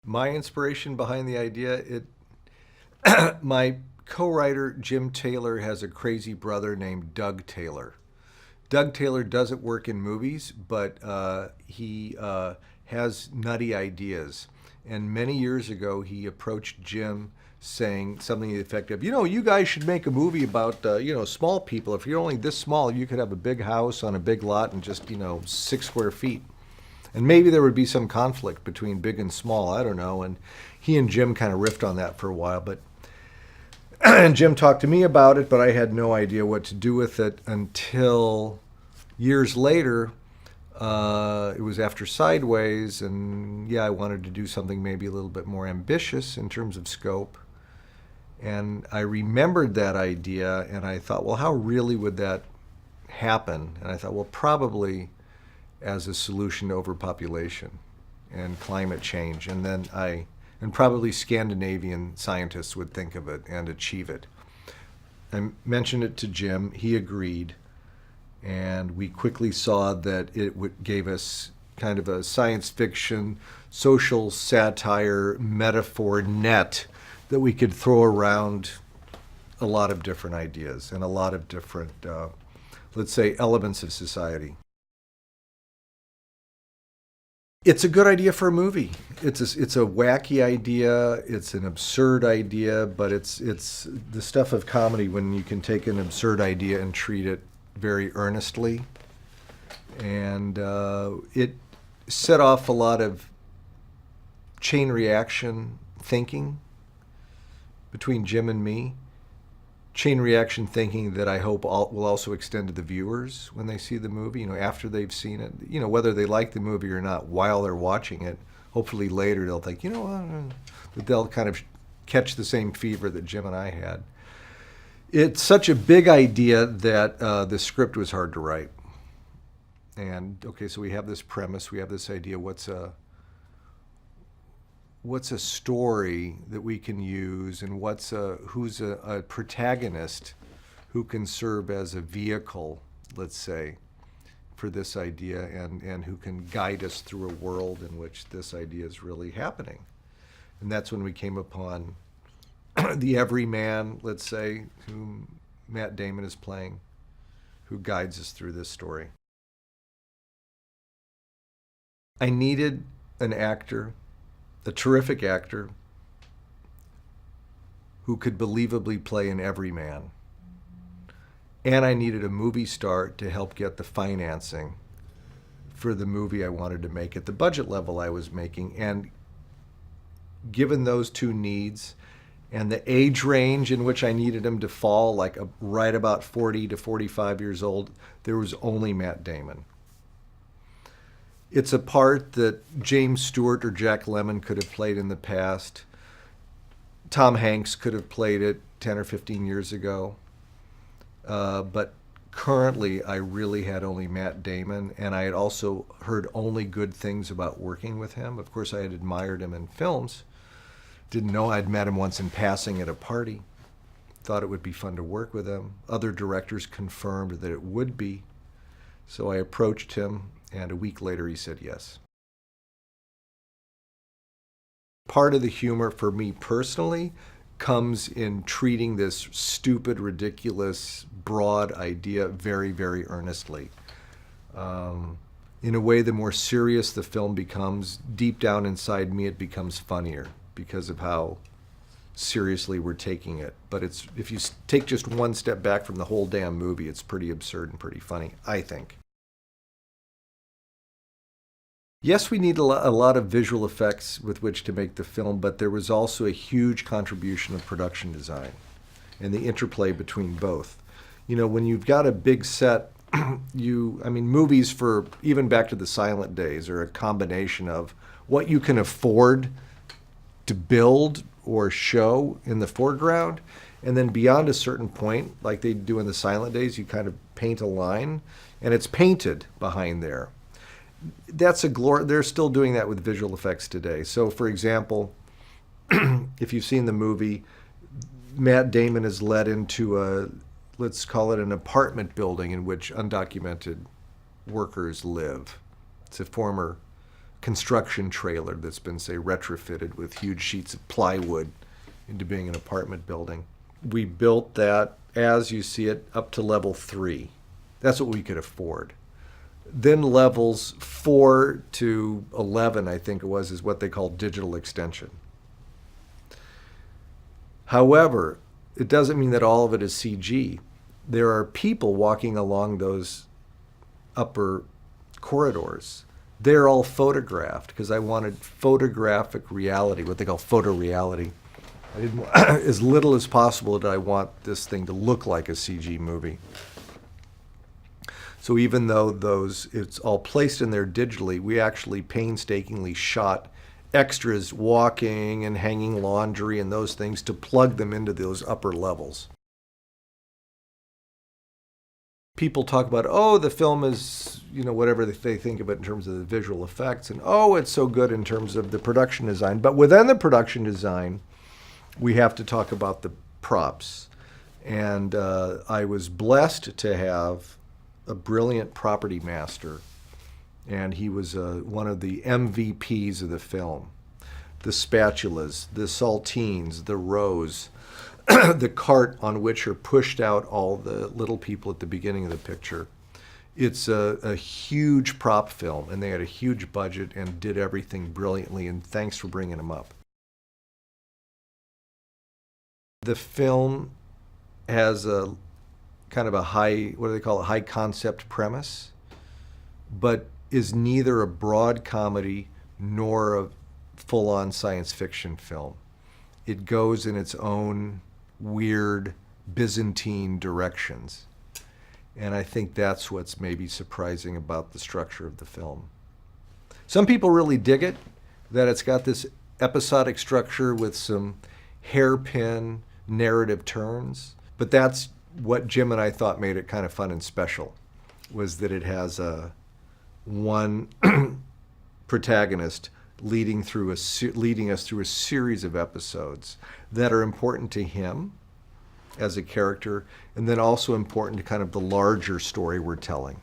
My inspiration behind the idea, my co-writer Jim Taylor has a crazy brother named Doug Taylor. Doug Taylor doesn't work in movies, but he has nutty ideas. And many years ago, he approached Jim saying something to the effect of, you guys should make a movie about, small people. If you're only this small, you could have a big house on a big lot and just, 6 square feet. And maybe there would be some conflict between big and small, I don't know. And he and Jim kind of riffed on that for a while. But and Jim talked to me about it, but I had no idea what to do with it until years later. It was after Sideways, and I wanted to do something maybe a little bit more ambitious in terms of scope. And I remembered that idea, and I thought, well, how really would that happen? And I thought, well, probably as a solution to overpopulation and climate change. And probably Scandinavian scientists would think of it and achieve it. I mentioned it to Jim. He agreed. And we quickly saw that it gave us kind of a science fiction, social satire metaphor net that we could throw around a lot of different ideas and a lot of different, let's say, elements of society. It's a good idea for a movie. It's a wacky idea. It's an absurd idea, but it's the stuff of comedy when you can take an absurd idea and treat it very earnestly. And it set off a lot of chain reaction thinking between Jim and me. Chain reaction thinking that I hope will also extend to the viewers when they see the movie, after they've seen it, whether they like the movie or not, while they're watching it. Hopefully later they'll think, that they'll kind of catch the same fever that Jim and I had. It's such a big idea that the script was hard to write. And okay, so we have this premise, we have this idea. What's a story that we can use, and who's a protagonist who can serve as a vehicle, let's say, for this idea, and who can guide us through a world in which this idea is really happening. And that's when we came upon the everyman, let's say, whom Matt Damon is playing, who guides us through this story. I needed an actor, a terrific actor, who could believably play an everyman. And I needed a movie star to help get the financing for the movie I wanted to make at the budget level I was making. And given those two needs, and the age range in which I needed him to fall, like right about 40 to 45 years old, there was only Matt Damon. It's a part that James Stewart or Jack Lemmon could have played in the past. Tom Hanks could have played it 10 or 15 years ago. But currently, I really had only Matt Damon, and I had also heard only good things about working with him. Of course, I had admired him in films. Didn't know I'd met him once in passing at a party. Thought it would be fun to work with him. Other directors confirmed that it would be. So I approached him, and a week later he said yes. Part of the humor for me personally comes in treating this stupid, ridiculous, broad idea very, very earnestly. In a way, the more serious the film becomes, deep down inside me it becomes funnier, because of how seriously we're taking it. But if you take just one step back from the whole damn movie, it's pretty absurd and pretty funny, I think. Yes, we need a lot of visual effects with which to make the film, but there was also a huge contribution of production design and the interplay between both. When you've got a big set, movies for even back to the silent days are a combination of what you can afford to build or show in the foreground, and then beyond a certain point, like they do in the silent days, you kind of paint a line, and it's painted behind there. That's they're still doing that with visual effects today. So, for example, if you've seen the movie, Matt Damon is led into let's call it an apartment building in which undocumented workers live. It's a former construction trailer that's been, say, retrofitted with huge sheets of plywood into being an apartment building. We built that, as you see it, up to level 3. That's what we could afford. Then levels 4 to 11, I think it was, is what they call digital extension. However, it doesn't mean that all of it is CG. There are people walking along those upper corridors. They're all photographed because I wanted photographic reality, what they call photoreality. I didn't, as little as possible did I want this thing to look like a CG movie. So even though it's all placed in there digitally, we actually painstakingly shot extras walking and hanging laundry and those things to plug them into those upper levels. People talk about, oh, the film is, whatever they think of it in terms of the visual effects, and oh, it's so good in terms of the production design. But within the production design, we have to talk about the props. And I was blessed to have a brilliant property master, and he was one of the MVPs of the film. The spatulas, the saltines, the rows, the cart on which are pushed out all the little people at the beginning of the picture. It's a huge prop film, and they had a huge budget and did everything brilliantly, and thanks for bringing them up. The film has a kind of a high, what do they call it, high concept premise, but is neither a broad comedy nor a full-on science fiction film. It goes in its own weird Byzantine directions. And I think that's what's maybe surprising about the structure of the film. Some people really dig it, that it's got this episodic structure with some hairpin narrative turns. But that's what Jim and I thought made it kind of fun and special, was that it has one protagonist leading us through a series of episodes that are important to him as a character, and then also important to kind of the larger story we're telling.